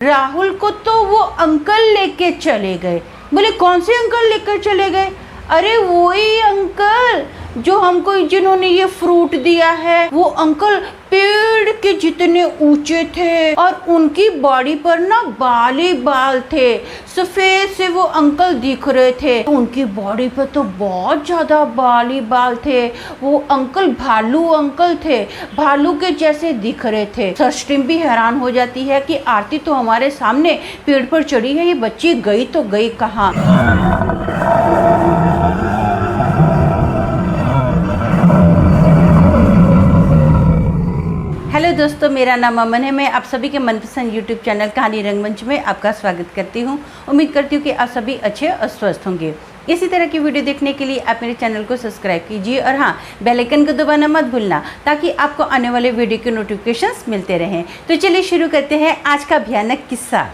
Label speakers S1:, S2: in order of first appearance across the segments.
S1: राहुल को तो वो अंकल लेके चले गए। बोले कौन से अंकल लेकर चले गए? अरे वही अंकल जो हमको जिन्होंने ये फ्रूट दिया है। वो अंकल पेड़ के जितने ऊंचे थे और उनकी बॉडी पर ना बाल ही बाल थे, सफेद से वो अंकल दिख रहे थे। उनकी बॉडी पर तो बहुत ज्यादा बाल ही बाल थे। वो अंकल भालू अंकल थे, भालू के जैसे दिख रहे थे। सृष्टि भी हैरान हो जाती है कि आरती तो हमारे सामने पेड़ पर चढ़ी है, ये बच्ची गई तो गई कहाँ। हेलो दोस्तों, मेरा नाम अमन है। मैं आप सभी के मनपसंद यूट्यूब चैनल कहानी रंगमंच में आपका स्वागत करती हूं। उम्मीद करती हूं कि आप सभी अच्छे और स्वस्थ होंगे। इसी तरह की वीडियो देखने के लिए आप मेरे चैनल को सब्सक्राइब कीजिए और हाँ, बेल आइकन को दबाना मत भूलना ताकि आपको आने वाले वीडियो के नोटिफिकेशंस मिलते रहें। तो चलिए शुरू करते हैं आज का भयानक किस्सा।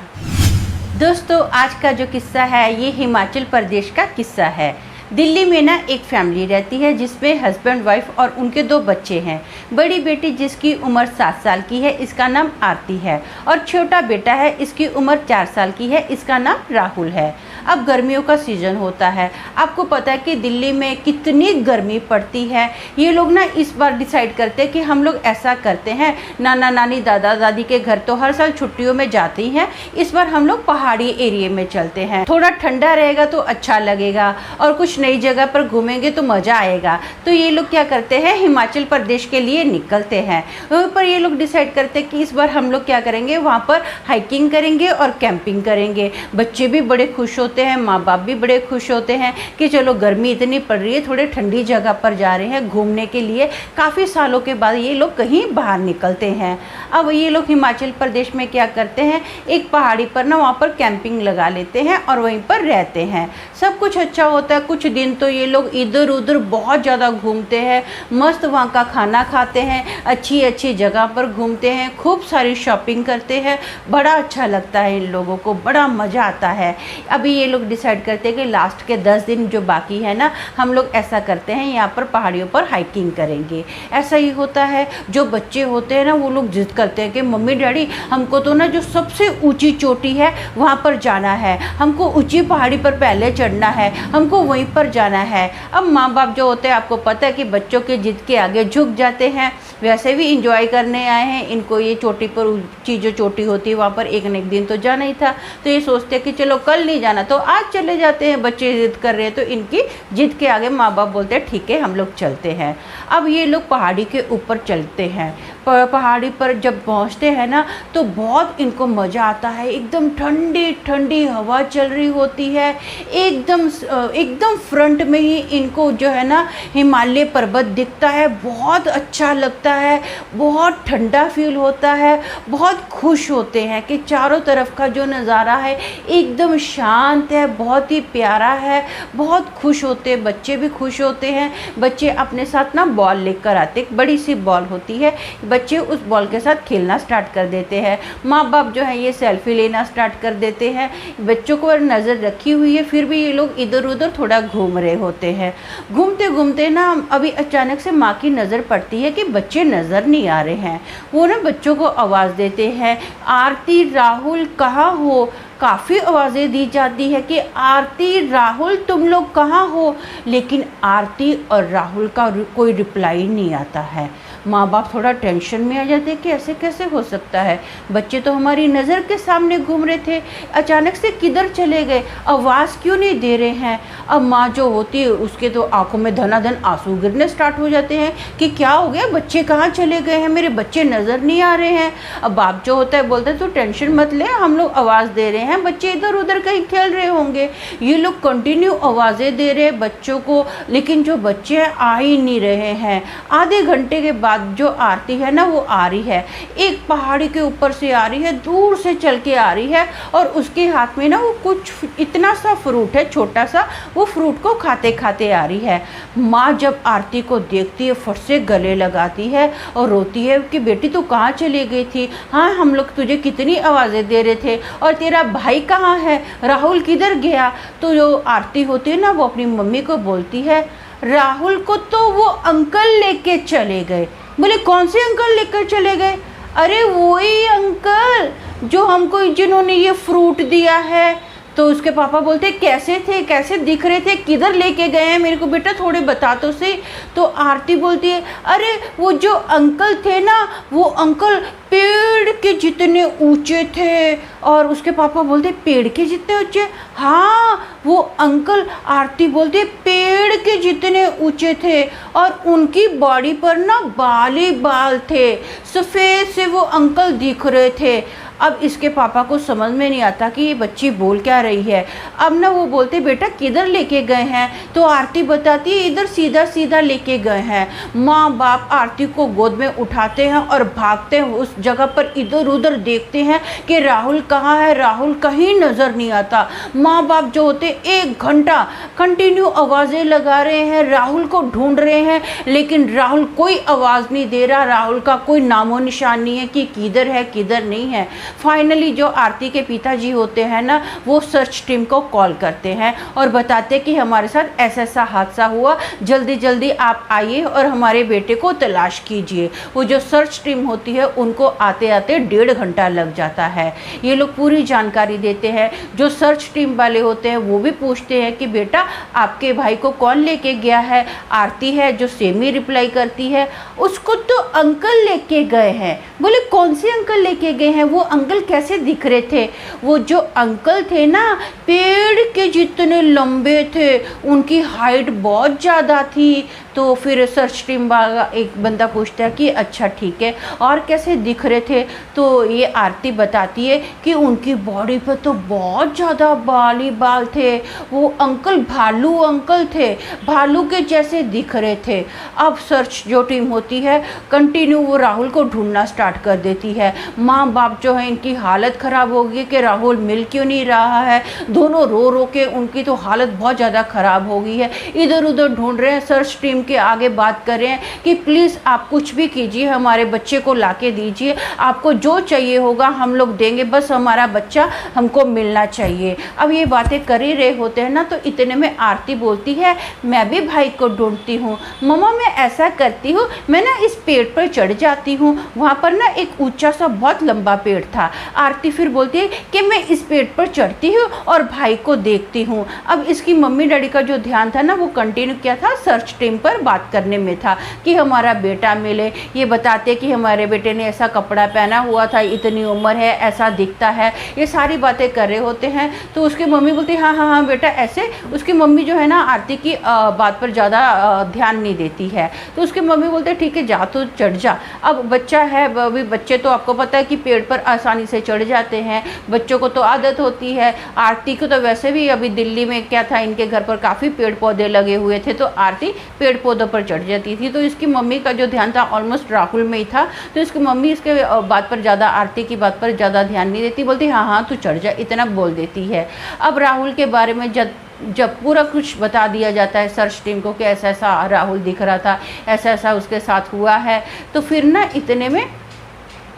S1: दोस्तों, आज का जो किस्सा है ये हिमाचल प्रदेश का किस्सा है। दिल्ली में ना एक फैमिली रहती है जिसमें हस्बैंड वाइफ और उनके 2 बच्चे हैं। बड़ी बेटी जिसकी उम्र 7 साल की है, इसका नाम आरती है, और छोटा बेटा है, इसकी उम्र 4 साल की है, इसका नाम राहुल है। अब गर्मियों का सीज़न होता है। आपको पता है कि दिल्ली में कितनी गर्मी पड़ती है। ये लोग ना इस बार डिसाइड करते हैं कि हम लोग ऐसा करते हैं, नाना नानी दादा दादी के घर तो हर साल छुट्टियों में जाते ही हैं, इस बार हम लोग पहाड़ी एरिया में चलते हैं। थोड़ा ठंडा रहेगा तो अच्छा लगेगा और कुछ नई जगह पर घूमेंगे तो मज़ा आएगा। तो ये लोग क्या करते हैं, हिमाचल प्रदेश के लिए निकलते हैं। वहीं पर ये लोग डिसाइड करते हैं कि इस बार हम लोग क्या करेंगे, वहाँ पर हाइकिंग करेंगे और कैंपिंग करेंगे। बच्चे भी बड़े खुश होते हैं, माँ बाप भी बड़े खुश होते हैं कि चलो गर्मी इतनी पड़ रही है, थोड़े ठंडी जगह पर जा रहे हैं घूमने के लिए। काफ़ी सालों के बाद ये लोग कहीं बाहर निकलते हैं। अब ये लोग हिमाचल प्रदेश में क्या करते हैं, एक पहाड़ी पर ना वहाँ पर कैंपिंग लगा लेते हैं और वहीं पर रहते हैं। सब कुछ अच्छा होता है। कुछ दिन तो ये लोग इधर उधर बहुत ज़्यादा घूमते हैं, मस्त वहाँ का खाना खाते हैं, अच्छी अच्छी जगह पर घूमते हैं, खूब सारी शॉपिंग करते हैं। बड़ा अच्छा लगता है, इन लोगों को बड़ा मज़ा आता है। अभी ये लोग डिसाइड करते हैं कि लास्ट के 10 दिन जो बाकी है ना, हम लोग ऐसा करते हैं, यहाँ पर पहाड़ियों पर हाइकिंग करेंगे। ऐसा ही होता है। जो बच्चे होते हैं ना, वो लोग जिद करते हैं कि मम्मी डैडी हमको तो ना जो सबसे ऊंची चोटी है वहाँ पर जाना है, हमको ऊंची पहाड़ी पर पहले चढ़ना है, हमको वहीं पर जाना है। अब माँ बाप जो होते हैं, आपको पता है कि बच्चों के जिद के आगे झुक जाते हैं। वैसे भी इंजॉय करने आए हैं, इनको ये चोटी पर ऊंची जो चोटी होती है वहाँ पर एक न एक दिन तो जाना ही था। तो ये सोचते हैं कि चलो कल नहीं जाना तो आज चले जाते हैं। बच्चे जिद कर रहे हैं तो इनकी जिद के आगे माँ बाप बोलते हैं ठीक है हम लोग चलते हैं। अब ये लोग पहाड़ी के ऊपर चलते हैं। पहाड़ी पर जब पहुँचते हैं ना तो बहुत इनको मज़ा आता है। एकदम ठंडी ठंडी हवा चल रही होती है। एकदम फ्रंट में ही इनको जो है ना हिमालय पर्वत दिखता है। बहुत अच्छा लगता है, बहुत ठंडा फील होता है। बहुत खुश होते हैं कि चारों तरफ का जो नज़ारा है एकदम शांत है, बहुत ही प्यारा है। बहुत खुश होते हैं, बच्चे भी खुश होते हैं। बच्चे अपने साथ ना बॉल लेकर आते, एक बड़ी सी बॉल होती है, बच्चे उस बॉल के साथ खेलना स्टार्ट कर देते हैं। माँ बाप जो है ये सेल्फी लेना स्टार्ट कर देते हैं। बच्चों को नज़र रखी हुई है, फिर भी ये लोग इधर उधर थोड़ा घूम रहे होते हैं। घूमते घूमते ना अभी अचानक से माँ की नज़र पड़ती है कि बच्चे नज़र नहीं आ रहे हैं। वो ना बच्चों को आवाज़ देते हैं, आरती राहुल कहाँ हो। काफ़ी आवाज़ें दी जाती है कि आरती राहुल तुम लोग कहाँ हो, लेकिन आरती और राहुल का कोई रिप्लाई नहीं आता है। माँ बाप थोड़ा टेंशन में आ जाते हैं कि ऐसे कैसे हो सकता है, बच्चे तो हमारी नज़र के सामने घूम रहे थे, अचानक से किधर चले गए, आवाज़ क्यों नहीं दे रहे हैं। अब माँ जो होती है उसके तो आंखों में धनाधन आंसू गिरने स्टार्ट हो जाते हैं कि क्या हो गया, बच्चे कहाँ चले गए हैं, मेरे बच्चे नज़र नहीं आ रहे हैं। अब बाप जो होता है बोलते हैं तो टेंशन मत ले, हम लोग आवाज़ दे रहे हैं, बच्चे इधर उधर कहीं खेल रहे होंगे। ये लोग कंटिन्यू आवाज़ें दे रहे हैं बच्चों को, लेकिन जो बच्चे आ ही नहीं रहे हैं। आधे घंटे के बाद जो आरती है ना वो आ रही है, एक पहाड़ी के ऊपर से आ रही है, दूर से चल के आ रही है और उसके हाथ में ना वो कुछ इतना सा फ्रूट है, छोटा सा, वो फ्रूट को खाते खाते आ रही है। माँ जब आरती को देखती है फट से गले लगाती है और रोती है कि बेटी तू कहाँ चली गई थी, हाँ हम लोग तुझे कितनी आवाज़ें दे रहे थे, और तेरा भाई कहाँ है, राहुल किधर गया। तो जो आरती होती है ना वो अपनी मम्मी को बोलती है, राहुल को तो वो अंकल लेके चले गए। बोले कौन से अंकल लेकर चले गए? अरे वही अंकल जो हमको जिन्होंने ये फ्रूट दिया है। तो उसके पापा बोलते कैसे थे, कैसे दिख रहे थे, किधर लेके गए हैं, मेरे को बेटा थोड़े बता तो सही। तो आरती बोलती है अरे वो जो अंकल थे ना, वो अंकल पेड़ के जितने ऊंचे थे। और उसके पापा बोलते पेड़ के जितने ऊंचे? हाँ वो अंकल, आरती बोलती है पेड़ के जितने ऊंचे थे और उनकी बॉडी पर ना बाल ही बाल थे, सफ़ेद से वो अंकल दिख रहे थे। अब इसके पापा को समझ में नहीं आता कि ये बच्ची बोल क्या रही है। अब ना वो बोलते बेटा किधर लेके गए हैं? तो आरती बताती है इधर सीधा सीधा लेके गए हैं। माँ बाप आरती को गोद में उठाते हैं और भागते हैं उस जगह पर, इधर उधर देखते हैं कि राहुल कहाँ है, राहुल कहीं नज़र नहीं आता। माँ बाप जो होते 1 घंटा कंटिन्यू आवाज़ें लगा रहे हैं, राहुल को ढूंढ रहे हैं, लेकिन राहुल कोई आवाज़ नहीं दे रहा, राहुल का कोई नामो निशान नहीं है कि किधर है किधर नहीं है। फाइनली जो आरती के पिताजी होते हैं ना, वो सर्च टीम को कॉल करते हैं और बताते कि हमारे साथ ऐसा ऐसा हादसा हुआ, जल्दी जल्दी आप आइए और हमारे बेटे को तलाश कीजिए। वो जो सर्च टीम होती है उनको आते आते 1.5 घंटा लग जाता है। ये लोग पूरी जानकारी देते हैं। जो सर्च टीम वाले होते हैं वो भी पूछते हैं कि बेटा आपके भाई को कौन लेके गया है? आरती है जो सेमी रिप्लाई करती है उसको तो अंकल लेके गए हैं। बोले कौन से अंकल लेके गए हैं? वो अंकल कैसे दिख रहे थे? वो जो अंकल थे ना, पेड़ के जितने लंबे थे, उनकी हाइट बहुत ज़्यादा थी। तो फिर सर्च टीम वाला एक बंदा पूछता है कि अच्छा ठीक है और कैसे दिख रहे थे? तो ये आरती बताती है कि उनकी बॉडी पर तो बहुत ज़्यादा बाल ही बाल थे, वो अंकल भालू अंकल थे, भालू के जैसे दिख रहे थे। अब सर्च जो टीम होती है कंटिन्यू वो राहुल को ढूंढना स्टार्ट कर देती है। माँ बाप जो है इनकी हालत ख़राब हो गई कि राहुल मिल क्यों नहीं रहा है। दोनों रो रो के उनकी तो हालत बहुत ज़्यादा ख़राब हो गई है, इधर उधर ढूंढ रहे हैं। सर्च टीम के आगे बात कर रहे हैं कि प्लीज़ आप कुछ भी कीजिए, हमारे बच्चे को लाके दीजिए, आपको जो चाहिए होगा हम लोग देंगे, बस हमारा बच्चा हमको मिलना चाहिए। अब ये बातें कर ही रहे होते हैं ना, तो इतने में आरती बोलती है मैं भी भाई को ढूंढती हूँ मम्मा, मैं ऐसा करती हूँ, मैं ना इस पेड़ पर चढ़ जाती हूँ। वहाँ पर ना एक ऊंचा सा बहुत लंबा पेड़ था। आरती फिर बोलती है कि मैं इस पेड़ पर चढ़ती हूँ और भाई को देखती हूँ। अब इसकी मम्मी डैडी का जो ध्यान था ना वो कंटिन्यू किया था सर्च टीम पर बात करने में था कि हमारा बेटा मिले। ये बताते कि हमारे बेटे ने ऐसा कपड़ा पहना हुआ था, इतनी उम्र है, ऐसा दिखता है, ये सारी बातें कर रहे होते हैं। तो उसकी मम्मी बोलती है हाँ हाँ हाँ बेटा ऐसे। उसकी मम्मी जो है ना आरती की बात पर ज़्यादा ध्यान नहीं देती है। तो उसकी मम्मी बोलते हैं ठीक है जा तो चढ़ जा। अब बच्चा है, अभी बच्चे तो आपको पता है कि पेड़ पर आसानी से चढ़ जाते हैं, बच्चों को तो आदत होती है। आरती को तो वैसे भी अभी दिल्ली में क्या था, इनके घर पर काफ़ी पेड़ पौधे लगे हुए थे, तो आरती पेड़ पौधों पर चढ़ जाती थी। तो इसकी मम्मी का जो ध्यान था ऑलमोस्ट राहुल में ही था। तो इसकी मम्मी इसके बात पर ज़्यादा, आरती की बात पर ज़्यादा ध्यान नहीं देती, बोलती हाँ हाँ तू चढ़ जा, इतना बोल देती है। अब राहुल के बारे में जब पूरा कुछ बता दिया जाता है सर्च टीम को कि ऐसा ऐसा राहुल दिख रहा था, ऐसा ऐसा उसके साथ हुआ है, तो फिर ना इतने में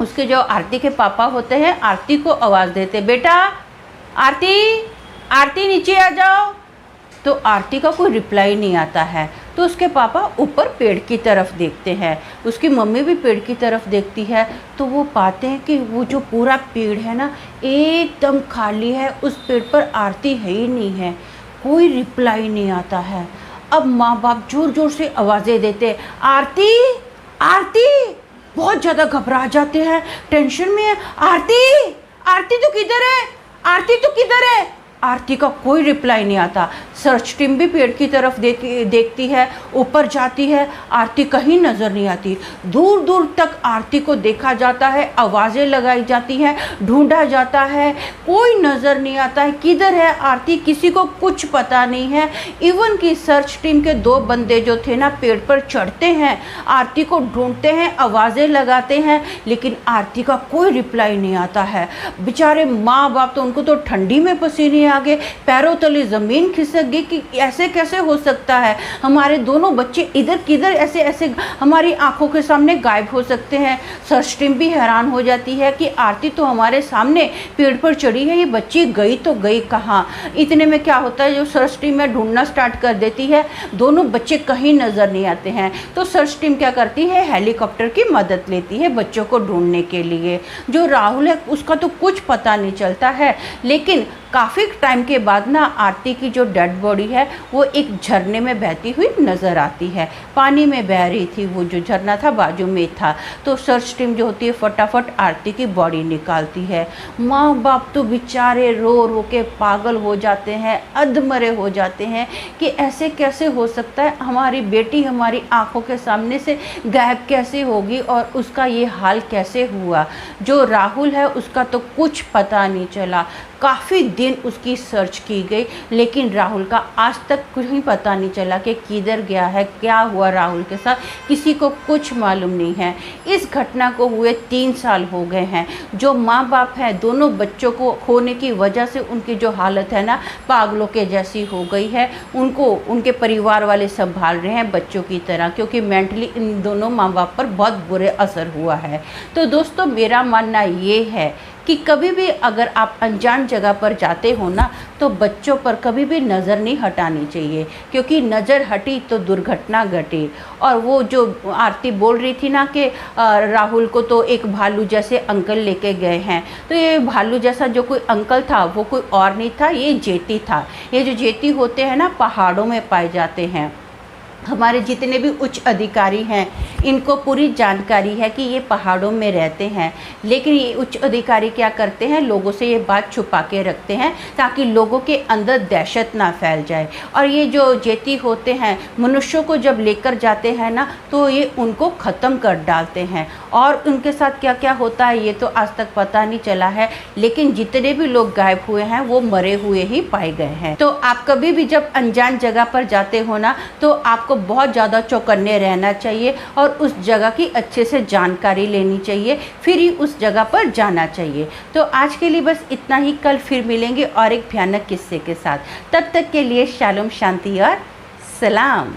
S1: उसके जो आरती के पापा होते हैं आरती को आवाज़ देते बेटा आरती, आरती नीचे आ जाओ। तो आरती का कोई रिप्लाई नहीं आता है। तो उसके पापा ऊपर पेड़ की तरफ देखते हैं, उसकी मम्मी भी पेड़ की तरफ देखती है। तो वो पाते हैं कि वो जो पूरा पेड़ है ना एकदम खाली है, उस पेड़ पर आरती है ही नहीं है, कोई रिप्लाई नहीं आता है। अब माँ बाप जोर जोर से आवाज़ें देते आरती आरती, बहुत ज़्यादा घबरा जाते हैं, टेंशन में है। आरती आरती तो किधर है, आरती तो किधर है? आरती का कोई रिप्लाई नहीं आता। सर्च टीम भी पेड़ की तरफ देखती है, ऊपर जाती है, आरती कहीं नज़र नहीं आती। दूर दूर तक आरती को देखा जाता है, आवाज़ें लगाई जाती हैं, ढूंढा जाता है, कोई नज़र नहीं आता है किधर है आरती, किसी को कुछ पता नहीं है। इवन कि सर्च टीम के 2 बंदे जो थे ना पेड़ पर चढ़ते हैं, आरती को ढूंढते हैं, आवाज़ें लगाते हैं, लेकिन आरती का कोई रिप्लाई नहीं आता है। बेचारे माँ बाप तो उनको तो ठंडी में पसीने आ गए, पैरों तले ज़मीन खिसक गई कि ऐसे कैसे हो सकता है, हमारे दोनों बच्चे इधर किधर ऐसे ऐसे हमारी आंखों के सामने गायब हो सकते हैं। सर्च टीम भी हैरान हो जाती है कि आरती तो हमारे सामने पेड़ पर चढ़ी है, ये बच्ची गई तो गई कहाँ। इतने में क्या होता है, जो सर्च टीम है ढूंढना स्टार्ट कर देती है, दोनों बच्चे कहीं नज़र नहीं आते हैं। तो सर्च टीम क्या करती है, हेलीकॉप्टर की मदद लेती है बच्चों को ढूंढने के लिए। जो राहुल है उसका तो कुछ पता नहीं चलता है, लेकिन काफ़ी टाइम के बाद ना आरती की जो डेड बॉडी है वो एक झरने में बहती हुई नज़र आती है। पानी में बह रही थी, वो जो झरना था बाजू में था। तो सर्च टीम जो होती है फटाफट आरती की बॉडी निकालती है। माँ बाप तो बेचारे रो रो के पागल हो जाते हैं, अधमरे हो जाते हैं कि ऐसे कैसे हो सकता है, हमारी बेटी हमारी आंखों के सामने से गायब कैसे होगी और उसका ये हाल कैसे हुआ। जो राहुल है उसका तो कुछ पता नहीं चला। काफ़ी दिन उसकी सर्च की गई, लेकिन राहुल का आज तक कुछ ही पता नहीं चला कि किधर गया है, क्या हुआ राहुल के साथ, किसी को कुछ मालूम नहीं है। इस घटना को हुए 3 साल हो गए हैं। जो माँ बाप हैं, दोनों बच्चों को खोने की वजह से उनकी जो हालत है ना पागलों के जैसी हो गई है। उनको उनके परिवार वाले संभाल रहे हैं बच्चों की तरह, क्योंकि मेंटली इन दोनों माँ बाप पर बहुत बुरे असर हुआ है। तो दोस्तों मेरा मानना ये है कि कभी भी अगर आप अनजान जगह पर जाते हो ना, तो बच्चों पर कभी भी नज़र नहीं हटानी चाहिए, क्योंकि नज़र हटी तो दुर्घटना घटी। और वो जो आरती बोल रही थी ना कि राहुल को तो एक भालू जैसे अंकल लेके गए हैं, तो ये भालू जैसा जो कोई अंकल था वो कोई और नहीं था, ये जेती था। ये जो जेती होते हैं ना पहाड़ों में पाए जाते हैं। हमारे जितने भी उच्च अधिकारी हैं इनको पूरी जानकारी है कि ये पहाड़ों में रहते हैं, लेकिन ये उच्च अधिकारी क्या करते हैं, लोगों से ये बात छुपा के रखते हैं ताकि लोगों के अंदर दहशत ना फैल जाए। और ये जो जेती होते हैं मनुष्यों को जब लेकर जाते हैं ना, तो ये उनको ख़त्म कर डालते हैं। और उनके साथ क्या क्या होता है ये तो आज तक पता नहीं चला है, लेकिन जितने भी लोग गायब हुए हैं वो मरे हुए ही पाए गए हैं। तो आप कभी भी जब अनजान जगह पर जाते हो ना, तो आपको बहुत ज़्यादा चौकन्ने रहना चाहिए और उस जगह की अच्छे से जानकारी लेनी चाहिए, फिर ही उस जगह पर जाना चाहिए। तो आज के लिए बस इतना ही, कल फिर मिलेंगे और एक भयानक किस्से के साथ। तब तक के लिए शालोम, शांति और सलाम।